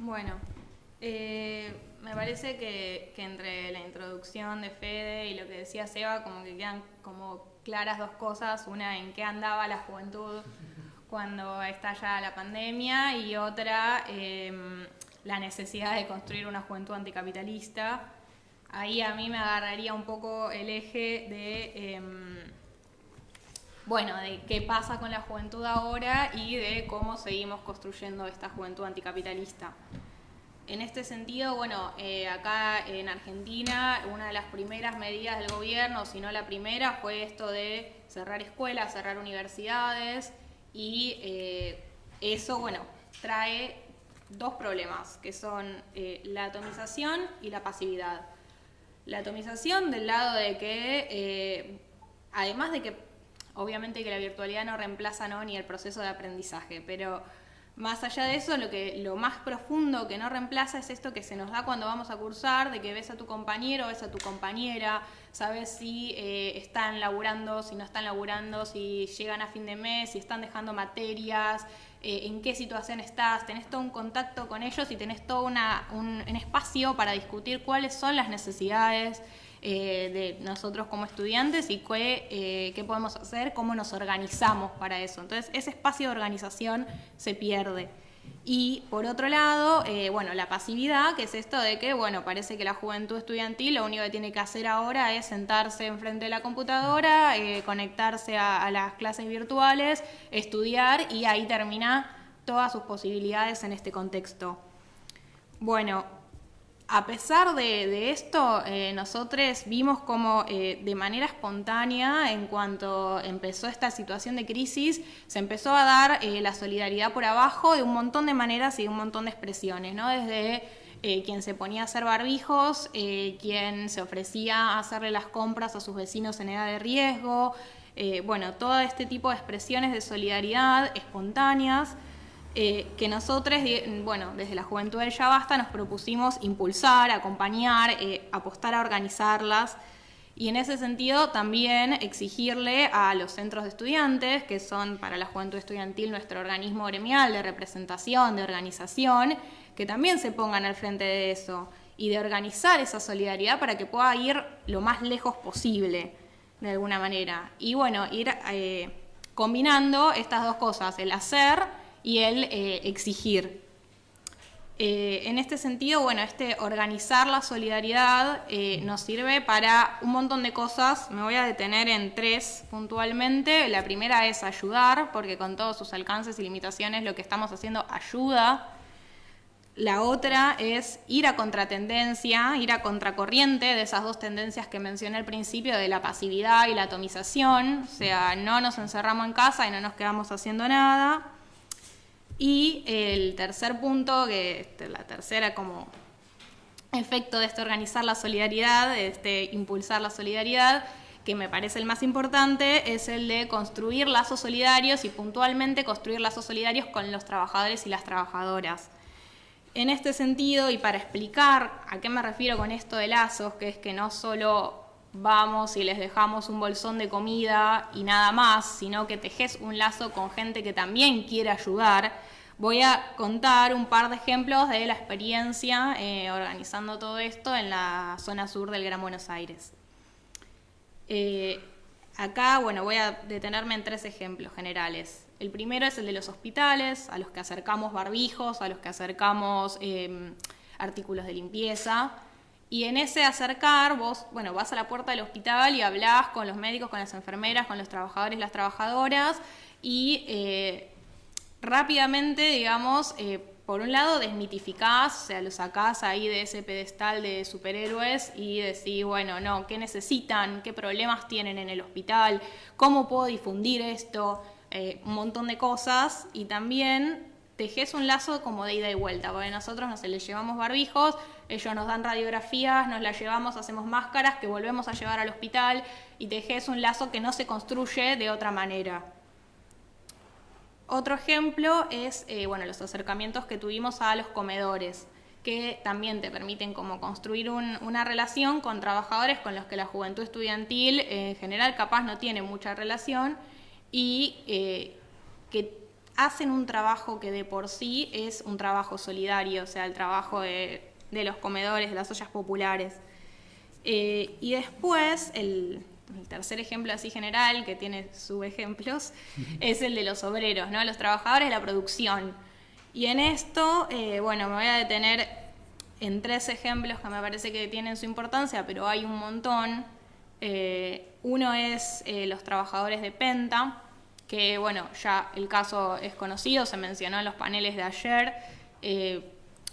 Bueno, me parece que entre la introducción de Fede y lo que decía Seba, como que quedan como claras dos cosas. Una, en qué andaba la juventud cuando estalla la pandemia, y otra, la necesidad de construir una juventud anticapitalista. Ahí a mí me agarraría un poco el eje de, bueno, de qué pasa con la juventud ahora y de cómo seguimos construyendo esta juventud anticapitalista. En este sentido, bueno, acá en Argentina una de las primeras medidas del gobierno, si no la primera, fue esto de cerrar escuelas, cerrar universidades, y eso, bueno, trae dos problemas, que son la atomización y la pasividad. La atomización del lado de que, además de que obviamente que la virtualidad no reemplaza ni el proceso de aprendizaje, pero más allá de eso, lo más profundo que no reemplaza es esto que se nos da cuando vamos a cursar, de que ves a tu compañero, ves a tu compañera, sabes si están laburando, si no están laburando, si llegan a fin de mes, si están dejando materias, en qué situación estás, tenés todo un contacto con ellos y tenés todo un espacio para discutir cuáles son las necesidades de nosotros como estudiantes y qué podemos hacer, cómo nos organizamos para eso. Entonces, ese espacio de organización se pierde. Y por otro lado, bueno, la pasividad, que es esto de que, bueno, parece que la juventud estudiantil lo único que tiene que hacer ahora es sentarse enfrente de la computadora, conectarse a las clases virtuales, estudiar, y ahí termina todas sus posibilidades en este contexto. Bueno, a pesar de esto, nosotros vimos como de manera espontánea, en cuanto empezó esta situación de crisis, se empezó a dar la solidaridad por abajo de un montón de maneras y de un montón de expresiones, ¿no? Desde quien se ponía a hacer barbijos, quien se ofrecía a hacerle las compras a sus vecinos en edad de riesgo, bueno, todo este tipo de expresiones de solidaridad espontáneas, que nosotros, bueno, desde la Juventud del Ya Basta nos propusimos impulsar, acompañar, apostar a organizarlas, y en ese sentido también exigirle a los centros de estudiantes, que son para la Juventud Estudiantil nuestro organismo gremial de representación, de organización, que también se pongan al frente de eso y de organizar esa solidaridad para que pueda ir lo más lejos posible, de alguna manera. Y bueno, ir combinando estas dos cosas, el hacer y el exigir. En este sentido, bueno, organizar la solidaridad nos sirve para un montón de cosas. Me voy a detener en tres puntualmente. La primera es ayudar, porque con todos sus alcances y limitaciones lo que estamos haciendo ayuda. La otra es ir a contratendencia, ir a contracorriente de esas dos tendencias que mencioné al principio, de la pasividad y la atomización. O sea, no nos encerramos en casa y no nos quedamos haciendo nada. Y el tercer punto, la tercera como efecto de organizar la solidaridad, de impulsar la solidaridad, que me parece el más importante, es el de construir lazos solidarios, y puntualmente construir lazos solidarios con los trabajadores y las trabajadoras. En este sentido, y para explicar a qué me refiero con esto de lazos, que es que no solo vamos y les dejamos un bolsón de comida y nada más, sino que tejes un lazo con gente que también quiere ayudar, voy a contar un par de ejemplos de la experiencia organizando todo esto en la zona sur del Gran Buenos Aires. Acá, bueno, voy a detenerme en tres ejemplos generales. El primero es el de los hospitales, a los que acercamos barbijos, a los que acercamos artículos de limpieza. Y en ese acercar, vos, bueno, vas a la puerta del hospital y hablás con los médicos, con las enfermeras, con los trabajadores y las trabajadoras, y rápidamente, digamos, por un lado desmitificás, o sea, lo sacás ahí de ese pedestal de superhéroes y decís, bueno, no, ¿qué necesitan? ¿Qué problemas tienen en el hospital? ¿Cómo puedo difundir esto? Un montón de cosas, y también tejés un lazo como de ida y vuelta, porque nosotros nos les llevamos barbijos, ellos nos dan radiografías, nos las llevamos, hacemos máscaras que volvemos a llevar al hospital, y tejés un lazo que no se construye de otra manera. Otro ejemplo es bueno, los acercamientos que tuvimos a los comedores, que también te permiten como construir una relación con trabajadores con los que la juventud estudiantil en general capaz no tiene mucha relación, y que hacen un trabajo que de por sí es un trabajo solidario, o sea, el trabajo de los comedores, de las ollas populares. Y después, el tercer ejemplo así general, que tiene subejemplos, es el de los obreros, ¿no? Los trabajadores de la producción. Y en esto, bueno, me voy a detener en 3 ejemplos que me parece que tienen su importancia, pero hay un montón. Uno es los trabajadores de Penta, que bueno, ya el caso es conocido, se mencionó en los paneles de ayer,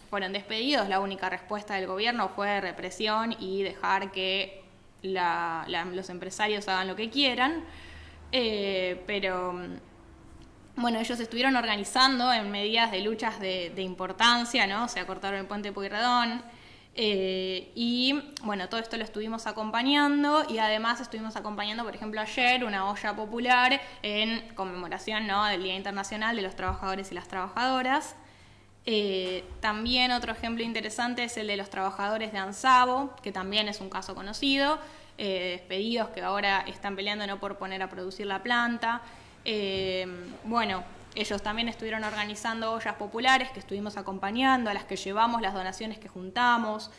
fueron despedidos, la única respuesta del gobierno fue represión y dejar que los empresarios hagan lo que quieran, pero bueno, ellos estuvieron organizando en medidas de luchas de importancia, ¿no? O sea, cortaron el puente Pueyrredón, y bueno, todo esto lo estuvimos acompañando y además estuvimos acompañando, por ejemplo, ayer una olla popular en conmemoración, ¿no?, del Día Internacional de los Trabajadores y las Trabajadoras. También otro ejemplo interesante es el de los trabajadores de Ansabo, que también es un caso conocido, despedidos que ahora están peleando no por poner a producir la planta. Bueno, ellos también estuvieron organizando ollas populares que estuvimos acompañando, a las que llevamos las donaciones que juntamos.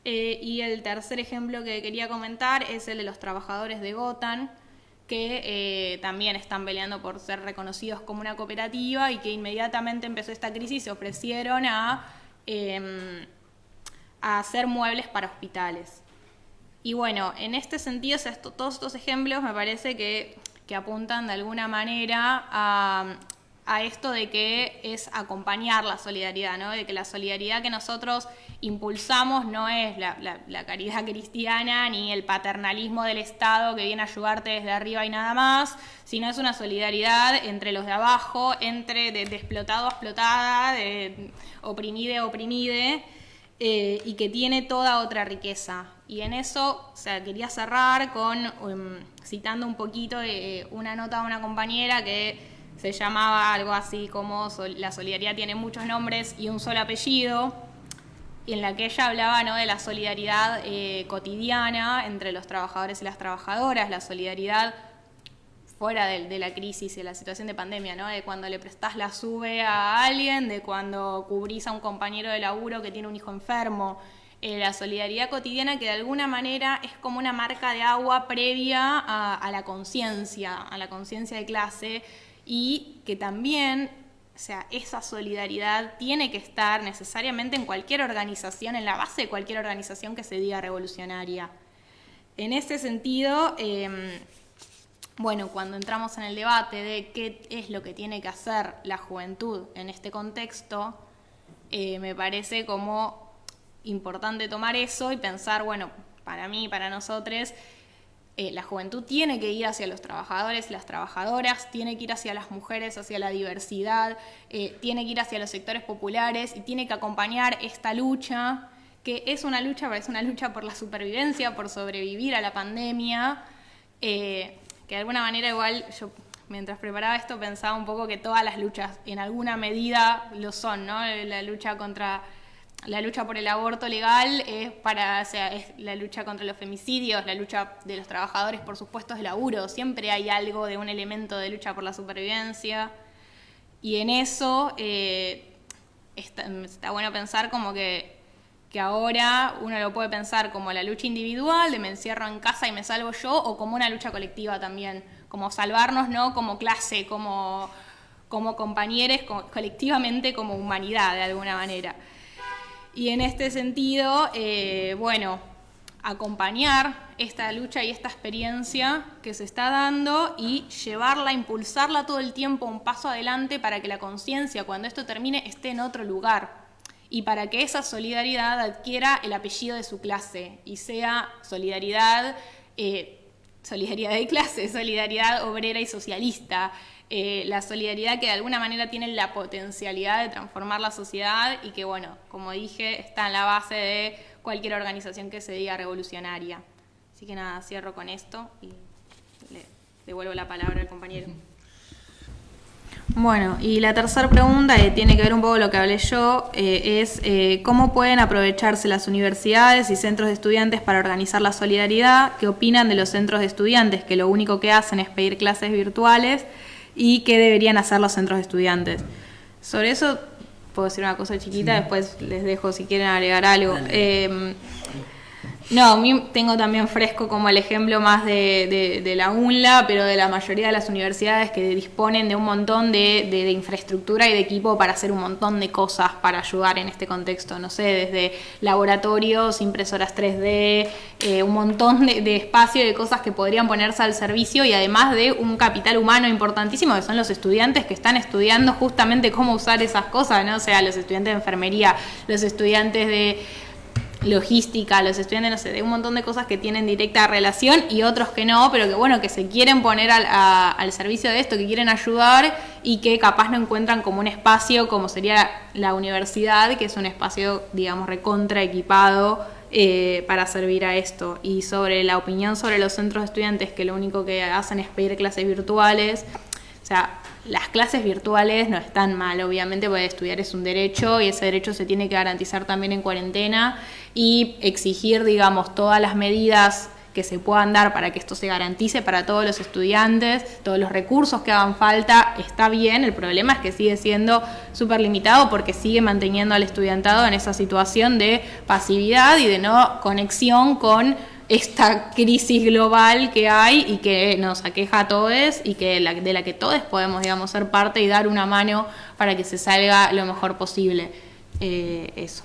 Y el tercer ejemplo que quería comentar es el de los trabajadores de Gotan, que también están peleando por ser reconocidos como una cooperativa y que inmediatamente empezó esta crisis se ofrecieron a hacer muebles para hospitales. Y bueno, en este sentido, o sea, todos estos ejemplos me parece que apuntan de alguna manera a esto de que es acompañar la solidaridad, ¿no? De que la solidaridad que nosotros impulsamos no es la caridad cristiana ni el paternalismo del Estado que viene a ayudarte desde arriba y nada más, sino es una solidaridad entre los de abajo, entre de explotado a explotada, de oprimide a oprimide, y que tiene toda otra riqueza. Y en eso, o sea, quería cerrar con citando un poquito de una nota de una compañera que se llamaba algo así como la solidaridad tiene muchos nombres y un solo apellido, y en la que ella hablaba, ¿no?, de la solidaridad cotidiana entre los trabajadores y las trabajadoras, la solidaridad fuera de la crisis y de la situación de pandemia, ¿no?, de cuando le prestás la sube a alguien, de cuando cubrís a un compañero de laburo que tiene un hijo enfermo, la solidaridad cotidiana que de alguna manera es como una marca de agua previa a la conciencia de clase, y que también, o sea, esa solidaridad tiene que estar necesariamente en cualquier organización, en la base de cualquier organización que se diga revolucionaria. En ese sentido, bueno, cuando entramos en el debate de qué es lo que tiene que hacer la juventud en este contexto, me parece como importante tomar eso y pensar, bueno, para mí, para nosotros, la juventud tiene que ir hacia los trabajadores y las trabajadoras, tiene que ir hacia las mujeres, hacia la diversidad, tiene que ir hacia los sectores populares y tiene que acompañar esta lucha, que es una lucha por la supervivencia, por sobrevivir a la pandemia, que de alguna manera igual yo mientras preparaba esto pensaba un poco que todas las luchas en alguna medida lo son, ¿no? La lucha por el aborto legal es la lucha contra los femicidios, la lucha de los trabajadores por sus puestos de laburo. Siempre hay algo de un elemento de lucha por la supervivencia. Y en eso está bueno pensar como que ahora uno lo puede pensar como la lucha individual, de me encierro en casa y me salvo yo, o como una lucha colectiva también, como salvarnos, ¿no?, como clase, como compañeros, colectivamente, como humanidad de alguna manera. Y en este sentido, bueno, acompañar esta lucha y esta experiencia que se está dando y llevarla, impulsarla todo el tiempo un paso adelante para que la conciencia, cuando esto termine, esté en otro lugar y para que esa solidaridad adquiera el apellido de su clase y sea solidaridad de clase, solidaridad obrera y socialista, la solidaridad que de alguna manera tiene la potencialidad de transformar la sociedad y que, bueno, como dije, está en la base de cualquier organización que se diga revolucionaria. Así que nada, cierro con esto y le devuelvo la palabra al compañero. Bueno, y la tercera pregunta, tiene que ver un poco con lo que hablé yo, es ¿cómo pueden aprovecharse las universidades y centros de estudiantes para organizar la solidaridad? ¿Qué opinan de los centros de estudiantes que lo único que hacen es pedir clases virtuales y qué deberían hacer los centros de estudiantes. Sobre eso puedo decir una cosa chiquita, después les dejo si quieren agregar algo. No, a mí tengo también fresco como el ejemplo más de la UNLA, pero de la mayoría de las universidades que disponen de un montón de infraestructura y de equipo para hacer un montón de cosas para ayudar en este contexto. No sé, desde laboratorios, impresoras 3D, un montón de espacio y de cosas que podrían ponerse al servicio, y además de un capital humano importantísimo que son los estudiantes que están estudiando justamente cómo usar esas cosas, ¿no? O sea, los estudiantes de enfermería, los estudiantes de logística, los estudiantes, no sé, de un montón de cosas que tienen directa relación y otros que no, pero que bueno, que se quieren poner al servicio de esto, que quieren ayudar y que capaz no encuentran como un espacio como sería la universidad, que es un espacio, digamos, recontra equipado para servir a esto. Y sobre la opinión sobre los centros de estudiantes, que lo único que hacen es pedir clases virtuales, o sea, las clases virtuales no están mal, obviamente, porque estudiar es un derecho y ese derecho se tiene que garantizar también en cuarentena, y exigir, digamos, todas las medidas que se puedan dar para que esto se garantice para todos los estudiantes, todos los recursos que hagan falta, está bien. El problema es que sigue siendo súper limitado porque sigue manteniendo al estudiantado en esa situación de pasividad y de no conexión con esta crisis global que hay y que nos aqueja a todos y que de la que todos podemos, digamos, ser parte y dar una mano para que se salga lo mejor posible. Eso.